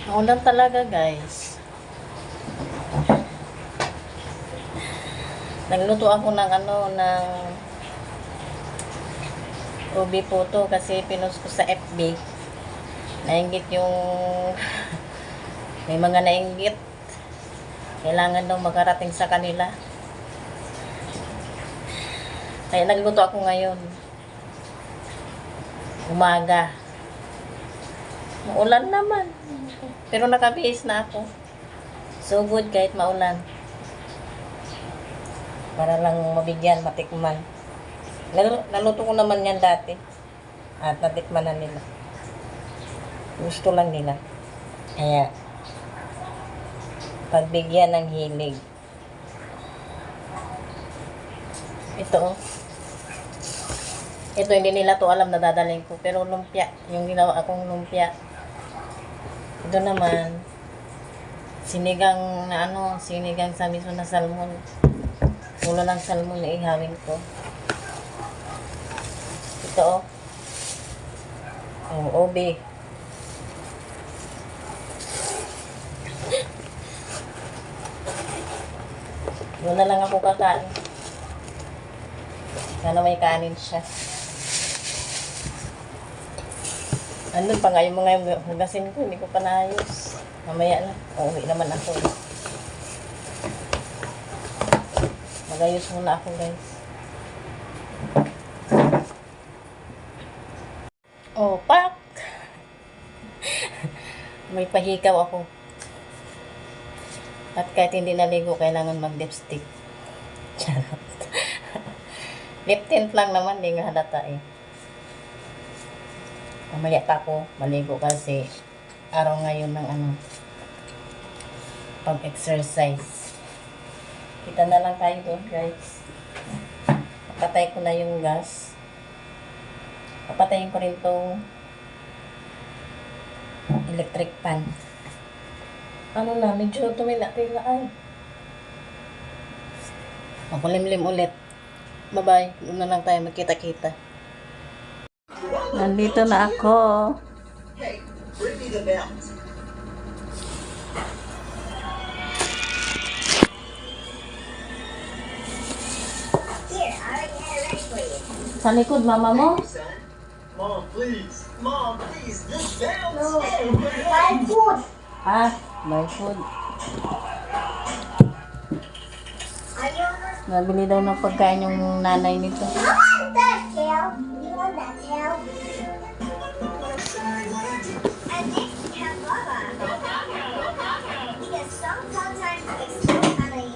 Maulan talaga, guys. Nagluto ako ng ubi puto kasi pinost ko sa FB. Nainggit yung may mga nainggit. Kailangan daw makarating sa kanila. Kaya nagluto ako ngayon. Umaga. Maulan naman. Pero nakabihis na ako. So good kahit maulan. Para lang mabigyan, matikman. Naluto ko naman yan dati. At natikman na nila. Gusto lang nila. Kaya, pagbigyan ng hilig. Ito, oh. Ito, hindi nila to alam na dadaling ko. Pero lumpia, yung ginawa akong lumpia. Ito naman, sinigang sa miso na salmon. Ulo ng salmon na ihawin ko. Ito, oh. Oh, obe. Doon na lang ako kakain. Sana may kanin siya. Andun pa nga yung mga hugasin ko. Hindi ko pa naayos. Mamaya na. Uuwi naman ako. Magayos muna ako, guys. Oh, pak! May pahikaw ako. At kahit hindi naligo, kailangan mag-lipstick. Charot. Lip tint lang naman, hindi nga halata eh. Mamaya pa ako maligo kasi araw ngayon ng pag-exercise. Kita na lang tayo doon, guys. Papatay ko na yung gas. Papatayin ko rin tong electric pan. Medyo tumila-tila ay. Makulimlim ulit. Bye-bye. Doon na lang tayo magkita-kita. Nandito na ako. Hey, bring me the belt. Here, I already had it ready for you. Sa likod, mama mo? Son, Mom, please. Mom, please. This belt. No, my food. Ah, my food. Are you on this? Nabili daw ng pagkain yung nanay nito. I want that tail. You want that tail? And this is have lava. Because sometimes it's so kind of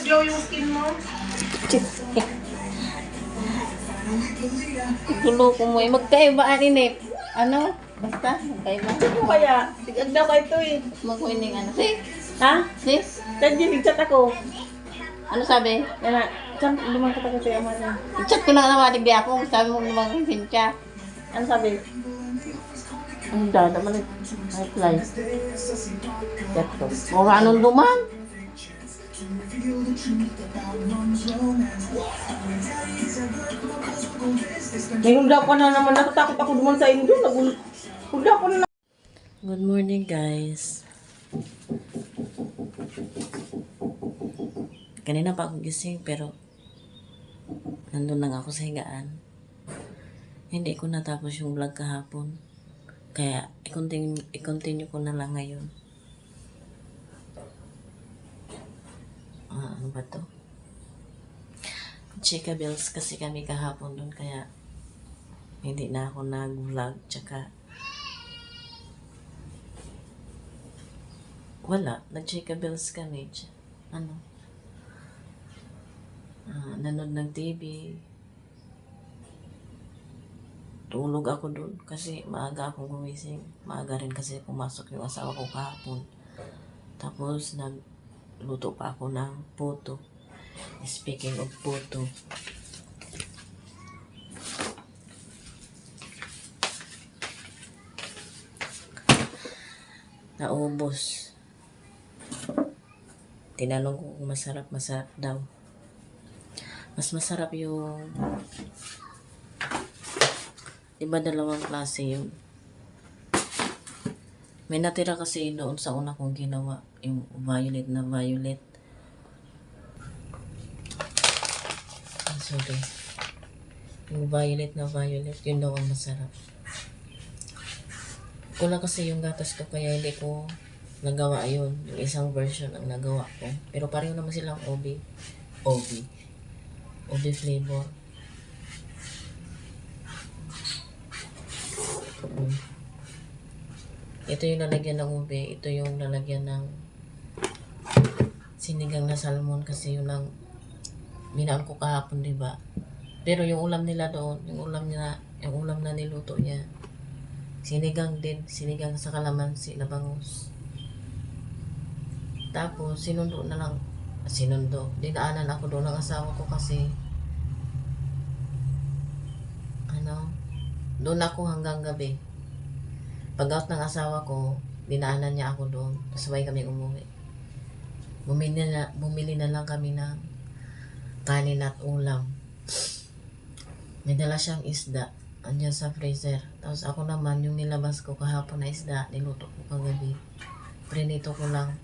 Glow yung skin mo. Itulo ko mo. Magkaibaan ini. Ano? Basta, magkaiba. Ano kaya? Tigag daw ka ito eh. Magkuining ano. Si? Ha? Sis? Tadyo, nag-chat ako. Ano sabi? Yan na. Chan, lumang ka kasi ama na. I-chat ko na naman di ako. Sabi mo naman kay Cynthia. Ano sabi? Ang dada man reply. Chat ko. Mura anong duman? Ngayon daw ko na naman. Natatakot ako duman sa Indo. Nagulda ko na. Good morning, guys. Kanina pa ako gising pero nandun lang ako sa higaan. Hindi ko natapos yung vlog kahapon. Kaya i-continue ko na lang ngayon. Ano ba to? Chika Bells kasi kami kahapon dun kaya hindi na ako nag-vlog. Tsaka wala, nag-Chika Bells kami. Nanood ng TV. Tulog ako dun kasi maaga akong gumising. Maaga rin kasi pumasok yung asawa ko kahapon. Tapos nagluto pa ako ng puto. Speaking of puto, naubos. Tinanong ko kung masarap daw. Mas masarap yung iba, dalawang klase yun. May natira kasi doon sa una kong ginawa, yung violet na violet. Sorry. Yung violet na violet, yun daw ang masarap. Kulang kasi yung gatas ko kaya hindi ko nagawa yun. Yung isang version ang nagawa ko. Pero pareho naman silang OB flavor. Ito yung lalagyan ng ube. Ito yung lalagyan ng sinigang na salmon kasi yun ang binaan ko kahapon, diba? Pero yung ulam nila doon, yung ulam na niluto niya, sinigang din, sinigang sa kalamansi na bangus. Tapos, dinaanan ako doon ng asawa ko kasi, doon ako hanggang gabi. Pag-out ng asawa ko, dinaanan niya ako doon, sabay kami umuwi. Bumili na lang kami ng kanin at ulam. May dala siyang isda, andyan sa freezer. Tapos ako naman, yung nilabas ko kahapon na isda, niluto ko kagabi. Prinito ko lang.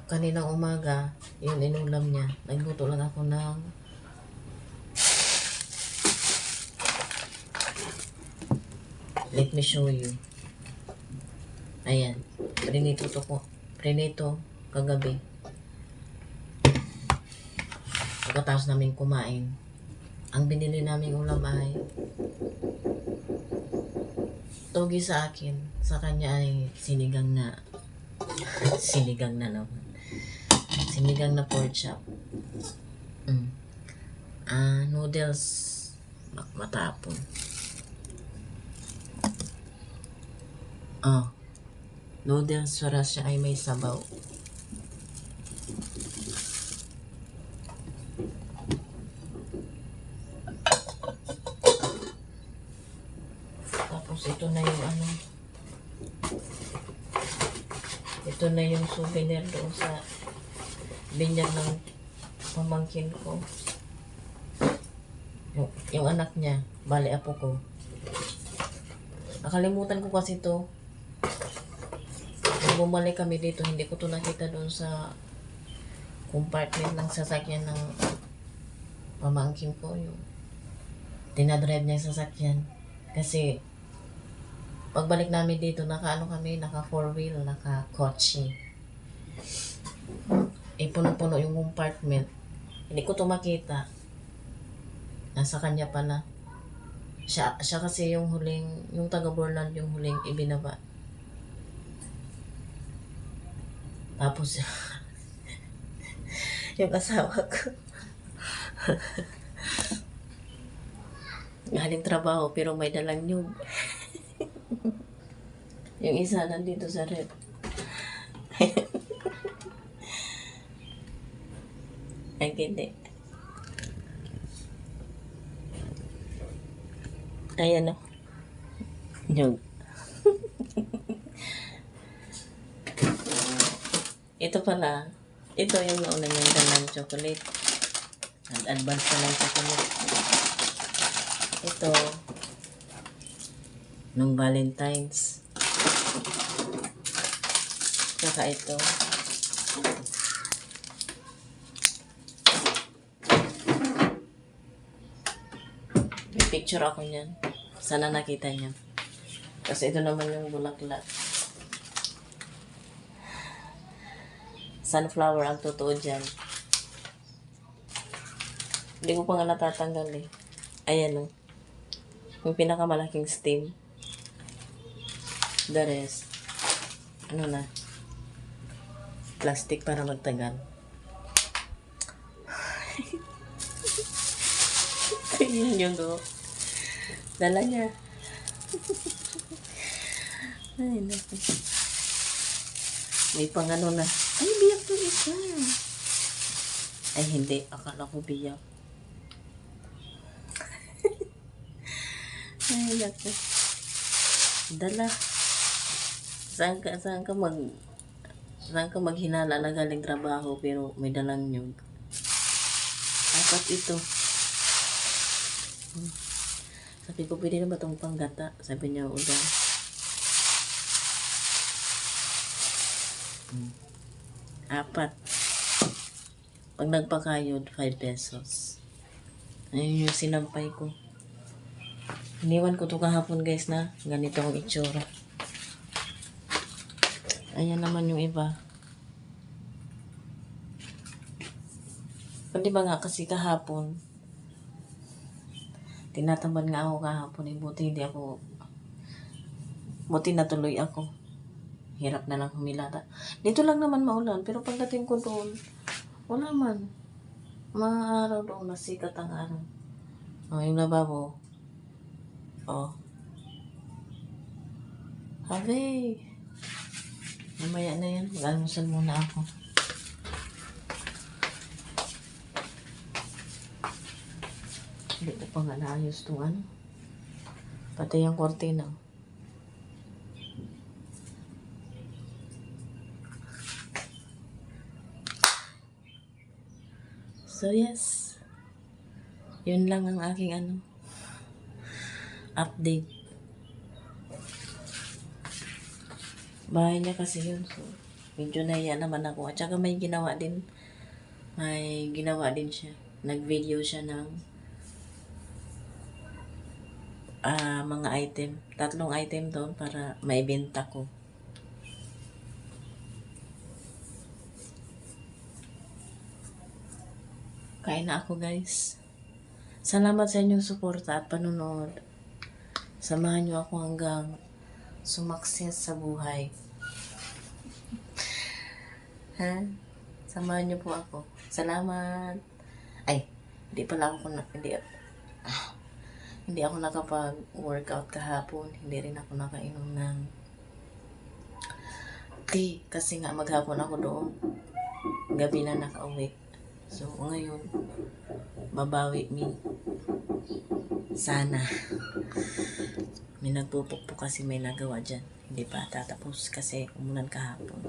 Kaninang umaga, yun inulam niya. Nagluto lang ako ng let me show you. Ayan. Prinito kagabi. Pagkatapos namin kumain, ang binili namin ulam ay togi sa akin. Sa kanya ay sinigang na naman. Sinigang na pork chop. Noodles matapon. Noodles para siya ay may sabaw. Tapos ito na yung souvenir doon sa binyag ng pamangkin ko. Yung anak niya, bali apo ko. Nakalimutan ko kasi ito. Nung bumalik kami dito, hindi ko ito nakita doon sa compartment ng sasakyan ng pamangkin ko. Yung tinadrive niya yung sasakyan. Kasi pagbalik namin dito, naka 4-wheel, naka kotse. Puno-puno yung compartment. Hindi ko ito makita. Nasa kanya pala. Siya kasi yung taga-Borland yung huling ibinaba. Tapos, yung asawa ko. Galing trabaho pero may dalang nyug. Yung isa nandito sa rep. Ay, hindi. Ayan o. Nyug. Ito pala. Ito yung nauna niyang dalang chocolate. Advance na lang chocolate. Ito. Nung Valentine's. Saka ito. May picture ako niyan. Sana nakita niya. Kasi ito naman yung bulaklak. Sunflower ang totoo dyan. Hindi ko pa nga natatanggal eh. Ayan o. Yung pinakamalaking stem. The rest. Ano na? Plastic para magtagal. Ayun yung do. Dala niya. Ay, naku. May pang ano na. Ay, biyak to isa. Ay, hindi. Akala ko biyak. Ay, naku. Dala. Saan ka maghinala na galing trabaho pero may dalang nyug. Dapat ito. Sabi ko, pwede na ba itong panggata? Sabi niya, udan. Apat. Pag nagpakayod, 5 pesos. Ayun yung sinampay ko. Iniwan ko to kahapon guys na ganito ang itsura. Ayan naman yung iba. Di ba nga kasi kahapon, tinatamad nga ako kahapon. Buti natuloy ako. Hirap na lang humilata. Dito lang naman maulan, pero pagdating ko doon, wala man. Mga araw doon, nasikat ang araw. Oh, yung lababo. Oh. Habe. Mamaya na yan. Mag-almusal muna ako. Hindi ko pa nga naayos itong ano. Pati yung kortina. So yes. Yun lang ang aking update. Bahay niya kasi yun. So, medyo naiya naman ako. At saka may ginawa din siya. Nag-video siya ng mga item. 3 item doon para maibenta ko. Kain na ako guys. Salamat sa inyong suporta at panunood. Samahan niyo ako hanggang sumakses sa buhay. Ha? Samahan niyo po ako. Salamat. Ay, hindi ako nakapag-workout kahapon. Hindi rin ako nakainom ng tea kasi nga maghapon ako doon. Gabi na nakauwi. So, ngayon, babawi sana. May nagpupukpok kasi may nagawa dyan. Hindi pa tatapos kasi umulan kahapon.